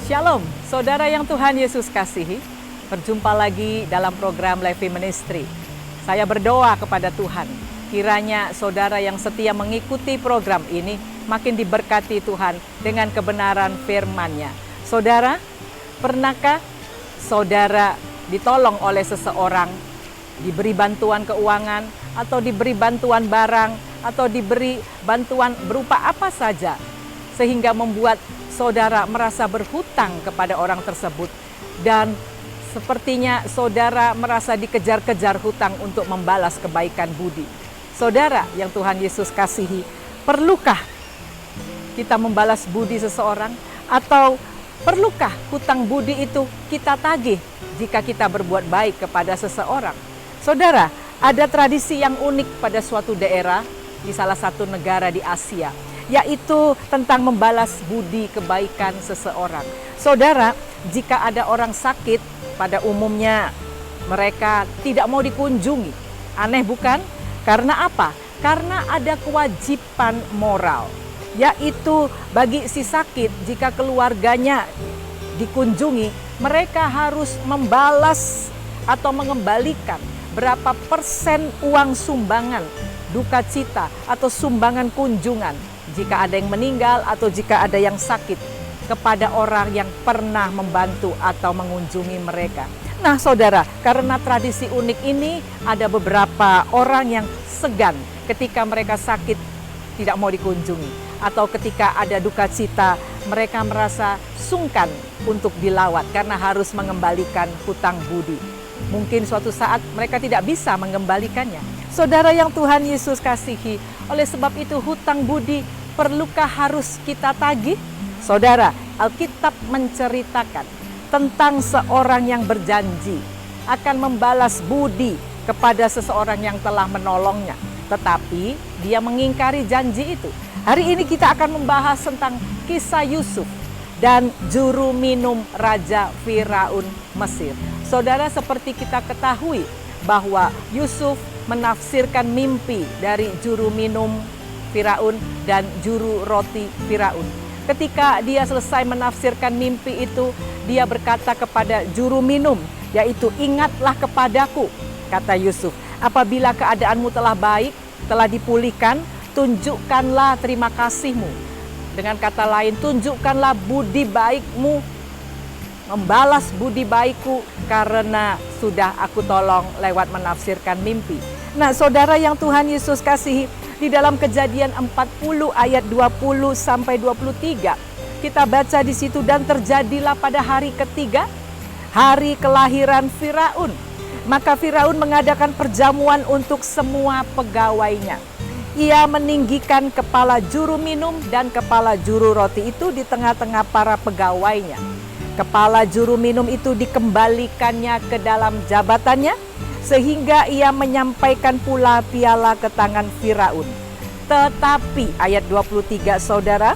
Shalom, saudara yang Tuhan Yesus kasihi. Berjumpa lagi dalam program Levi Ministry. Saya berdoa kepada Tuhan, kiranya saudara yang setia mengikuti program ini makin diberkati Tuhan dengan kebenaran firman-Nya. Saudara, pernahkah saudara ditolong oleh seseorang, diberi bantuan keuangan, atau diberi bantuan barang, atau diberi bantuan berupa apa saja, sehingga membuat saudara merasa berhutang kepada orang tersebut, dan sepertinya saudara merasa dikejar-kejar hutang untuk membalas kebaikan budi. Saudara yang Tuhan Yesus kasihi, perlukah kita membalas budi seseorang, atau perlukah hutang budi itu kita tagih jika kita berbuat baik kepada seseorang? Saudara, ada tradisi yang unik pada suatu daerah di salah satu negara di Asia, yaitu tentang membalas budi kebaikan seseorang. Saudara, jika ada orang sakit, pada umumnya mereka tidak mau dikunjungi. Aneh bukan? Karena apa? Karena ada kewajiban moral, yaitu bagi si sakit, jika keluarganya dikunjungi, mereka harus membalas atau mengembalikan berapa persen uang sumbangan duka cita atau sumbangan kunjungan jika ada yang meninggal atau jika ada yang sakit, kepada orang yang pernah membantu atau mengunjungi mereka. Nah saudara, karena tradisi unik ini, ada beberapa orang yang segan ketika mereka sakit tidak mau dikunjungi, atau ketika ada duka cita mereka merasa sungkan untuk dilawat karena harus mengembalikan hutang budi. Mungkin suatu saat mereka tidak bisa mengembalikannya. Saudara yang Tuhan Yesus kasihi, oleh sebab itu hutang budi perlukah harus kita tagih? Saudara, Alkitab menceritakan tentang seorang yang berjanji akan membalas budi kepada seseorang yang telah menolongnya, tetapi dia mengingkari janji itu. Hari ini kita akan membahas tentang kisah Yusuf dan juru minum Raja Firaun Mesir. Saudara, seperti kita ketahui bahwa Yusuf menafsirkan mimpi dari juru minum Firaun dan juru roti Firaun. Ketika dia selesai menafsirkan mimpi itu, dia berkata kepada juru minum, yaitu, "Ingatlah kepadaku," kata Yusuf, "apabila keadaanmu telah baik, telah dipulihkan, tunjukkanlah terima kasihmu." Dengan kata lain, tunjukkanlah budi baikmu, membalas budi baikku karena sudah aku tolong lewat menafsirkan mimpi. Nah saudara yang Tuhan Yesus kasihi, di dalam Kejadian 40 ayat 20 sampai 23, kita baca di situ, "Dan terjadilah pada hari ketiga, hari kelahiran Firaun. Maka Firaun mengadakan perjamuan untuk semua pegawainya. Ia meninggikan kepala juru minum dan kepala juru roti itu di tengah-tengah para pegawainya. Kepala juru minum itu dikembalikannya ke dalam jabatannya, sehingga ia menyampaikan pula piala ke tangan Firaun. Tetapi," ayat 23 saudara,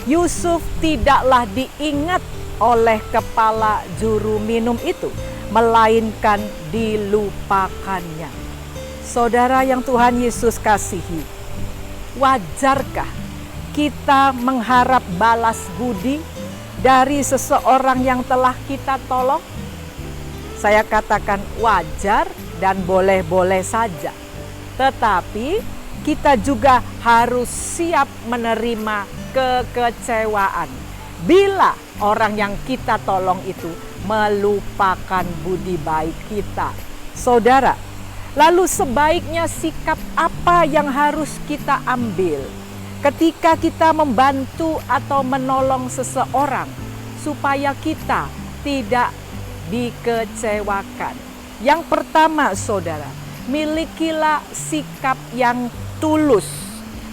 "Yusuf tidaklah diingat oleh kepala juru minum itu, melainkan dilupakannya." Saudara yang Tuhan Yesus kasihi, wajarkah kita mengharap balas budi dari seseorang yang telah kita tolong? Saya katakan wajar dan boleh-boleh saja. Tetapi kita juga harus siap menerima kekecewaan bila orang yang kita tolong itu melupakan budi baik kita. Saudara, lalu sebaiknya sikap apa yang harus kita ambil ketika kita membantu atau menolong seseorang supaya kita tidak dikecewakan? Yang pertama saudara, milikilah sikap yang tulus.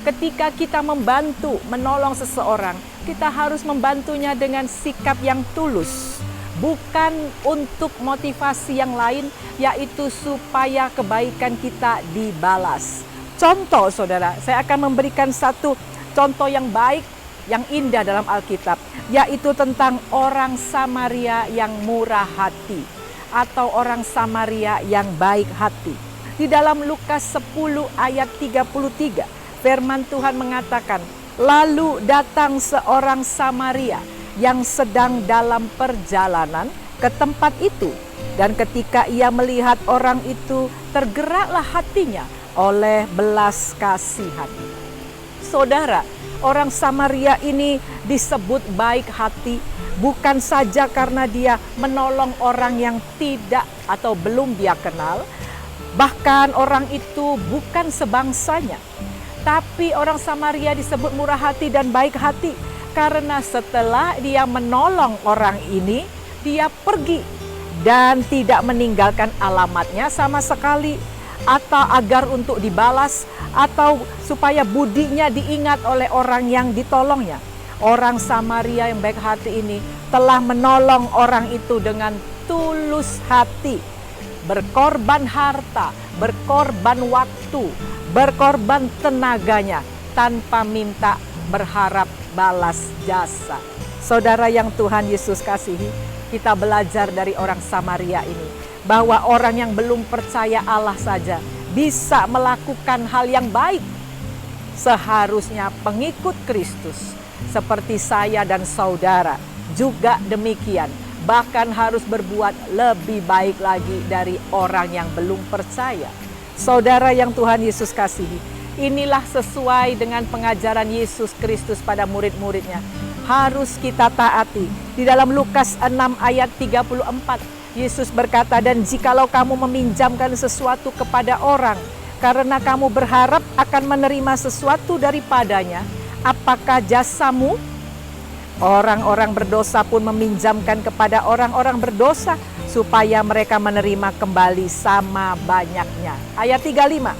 Ketika kita membantu, menolong seseorang, kita harus membantunya dengan sikap yang tulus, bukan untuk motivasi yang lain, yaitu supaya kebaikan kita dibalas. Contoh saudara, saya akan memberikan satu contoh yang baik, yang indah dalam Alkitab, yaitu tentang orang Samaria yang murah hati atau orang Samaria yang baik hati. Di dalam Lukas 10 ayat 33, firman Tuhan mengatakan, "Lalu datang seorang Samaria yang sedang dalam perjalanan ke tempat itu. Dan ketika ia melihat orang itu, tergeraklah hatinya oleh belas kasihan. Saudara, orang Samaria ini disebut baik hati bukan saja karena dia menolong orang yang tidak atau belum dia kenal, bahkan orang itu bukan sebangsanya. Tapi orang Samaria disebut murah hati dan baik hati karena setelah dia menolong orang ini, dia pergi dan tidak meninggalkan alamatnya sama sekali, atau agar untuk dibalas atau supaya budinya diingat oleh orang yang ditolongnya. Orang Samaria yang baik hati ini telah menolong orang itu dengan tulus hati, berkorban harta, berkorban waktu, berkorban tenaganya tanpa minta berharap balas jasa. Saudara yang Tuhan Yesus kasihi, kita belajar dari orang Samaria ini bahwa orang yang belum percaya Allah saja bisa melakukan hal yang baik. Seharusnya pengikut Kristus seperti saya dan saudara juga demikian, bahkan harus berbuat lebih baik lagi dari orang yang belum percaya. Saudara yang Tuhan Yesus kasihi, inilah sesuai dengan pengajaran Yesus Kristus pada murid-muridnya. Harus kita taati. Di dalam Lukas 6 ayat 34, Yesus berkata, dan jikalau kamu meminjamkan sesuatu kepada orang, karena kamu berharap akan menerima sesuatu daripadanya, apakah jasamu? Orang-orang berdosa pun meminjamkan kepada orang-orang berdosa, supaya mereka menerima kembali sama banyaknya. Ayat 35,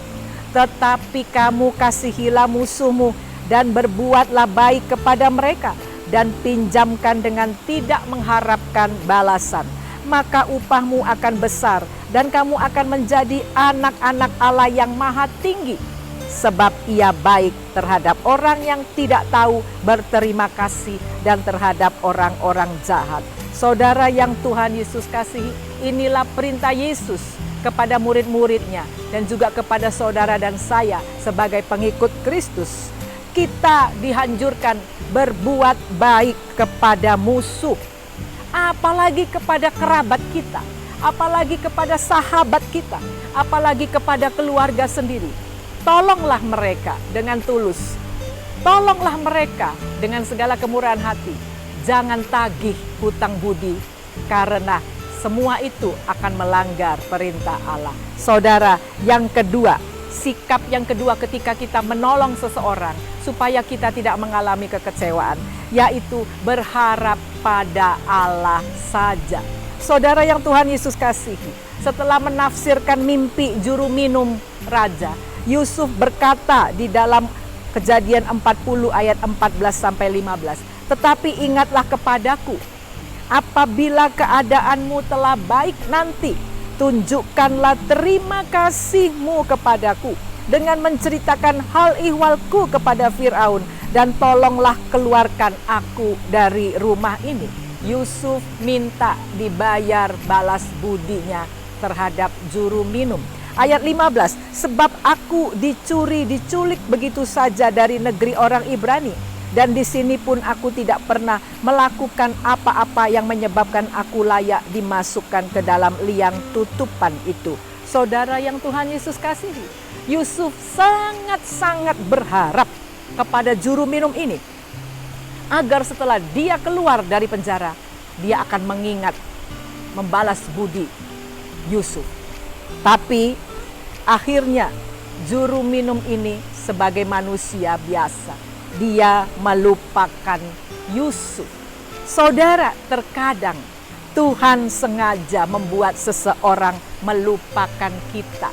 tetapi kamu kasihilah musuhmu, dan berbuatlah baik kepada mereka, dan pinjamkan dengan tidak mengharapkan balasan. Maka upahmu akan besar dan kamu akan menjadi anak-anak Allah yang maha tinggi. Sebab ia baik terhadap orang yang tidak tahu berterima kasih dan terhadap orang-orang jahat. Saudara yang Tuhan Yesus kasihi, inilah perintah Yesus kepada murid-muridnya dan juga kepada saudara dan saya sebagai pengikut Kristus. Kita dianjurkan berbuat baik kepada musuh. Apalagi kepada kerabat kita, apalagi kepada sahabat kita, apalagi kepada keluarga sendiri. Tolonglah mereka dengan tulus. Tolonglah mereka dengan segala kemurahan hati. Jangan tagih hutang budi, karena semua itu akan melanggar perintah Allah. Saudara, yang kedua, sikap yang kedua ketika kita menolong seseorang supaya kita tidak mengalami kekecewaan, yaitu berharap pada Allah saja. Saudara yang Tuhan Yesus kasihi, setelah menafsirkan mimpi juru minum raja, Yusuf berkata di dalam Kejadian 40 ayat 14 sampai 15, tetapi ingatlah kepadaku, apabila keadaanmu telah baik nanti, tunjukkanlah terima kasihmu kepadaku dengan menceritakan hal ihwalku kepada Firaun, dan tolonglah keluarkan aku dari rumah ini. Yusuf minta dibayar balas budinya terhadap juru minum. Ayat 15, sebab aku diculik begitu saja dari negeri orang Ibrani, dan di sini pun aku tidak pernah melakukan apa-apa yang menyebabkan aku layak dimasukkan ke dalam liang tutupan itu. Saudara yang Tuhan Yesus kasihi, Yusuf sangat-sangat berharap kepada juru minum ini, agar setelah dia keluar dari penjara, dia akan mengingat, membalas budi Yusuf. Tapi akhirnya juru minum ini sebagai manusia biasa, dia melupakan Yusuf. Saudara, terkadang Tuhan sengaja membuat seseorang melupakan kita,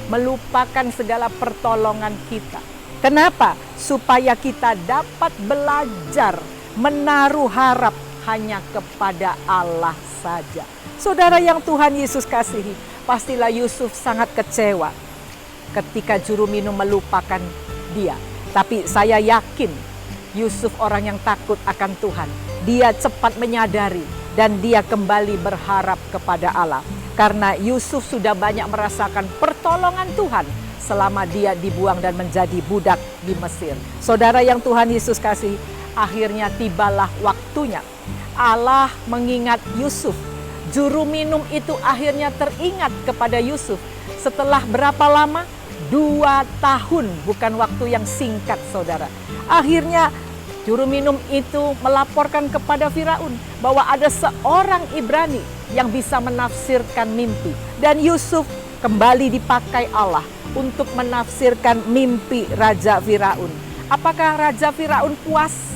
melupakan segala pertolongan kita. Kenapa? Supaya kita dapat belajar menaruh harap hanya kepada Allah saja. Saudara yang Tuhan Yesus kasihi, pastilah Yusuf sangat kecewa ketika juru minum melupakan dia. Tapi saya yakin Yusuf orang yang takut akan Tuhan. Dia cepat menyadari dan dia kembali berharap kepada Allah. Karena Yusuf sudah banyak merasakan pertolongan Tuhan selama dia dibuang dan menjadi budak di Mesir. Saudara yang Tuhan Yesus kasihi, Akhirnya tibalah waktunya. Allah mengingat Yusuf. Juru minum itu akhirnya teringat kepada Yusuf. Setelah berapa lama? 2 tahun, bukan waktu yang singkat, saudara. Akhirnya juru minum itu melaporkan kepada Firaun bahwa ada seorang Ibrani yang bisa menafsirkan mimpi. Dan Yusuf kembali dipakai Allah untuk menafsirkan mimpi Raja Firaun. Apakah Raja Firaun puas?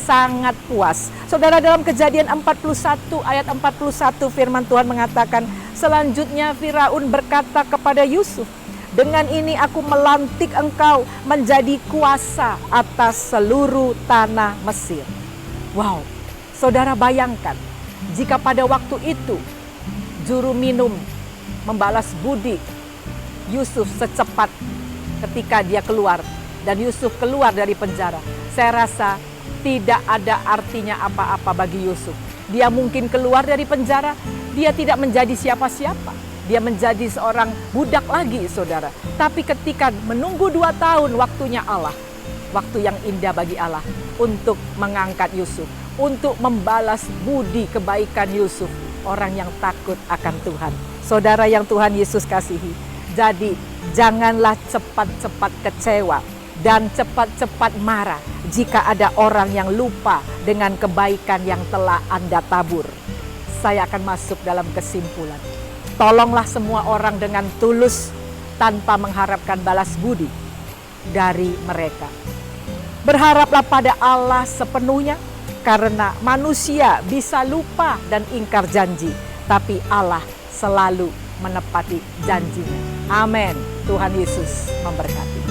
Sangat puas. Saudara, dalam Kejadian 41 ayat 41 firman Tuhan mengatakan, selanjutnya Firaun berkata kepada Yusuf, dengan ini aku melantik engkau menjadi kuasa atas seluruh tanah Mesir. Wow, saudara bayangkan jika pada waktu itu juru minum membalas budi Yusuf secepat ketika dia keluar dan Yusuf keluar dari penjara. Saya rasa tidak ada artinya apa-apa bagi Yusuf. Dia mungkin keluar dari penjara, dia tidak menjadi siapa-siapa. Dia menjadi seorang budak lagi, saudara. Tapi ketika menunggu 2 tahun waktunya Allah, waktu yang indah bagi Allah untuk mengangkat Yusuf, untuk membalas budi kebaikan Yusuf, orang yang takut akan Tuhan. Saudara yang Tuhan Yesus kasihi, jadi janganlah cepat-cepat kecewa dan cepat-cepat marah jika ada orang yang lupa dengan kebaikan yang telah Anda tabur. Saya akan masuk dalam kesimpulan. Tolonglah semua orang dengan tulus tanpa mengharapkan balas budi dari mereka. Berharaplah pada Allah sepenuhnya karena manusia bisa lupa dan ingkar janji, tapi Allah selalu menepati janjinya. Amin. Tuhan Yesus memberkati.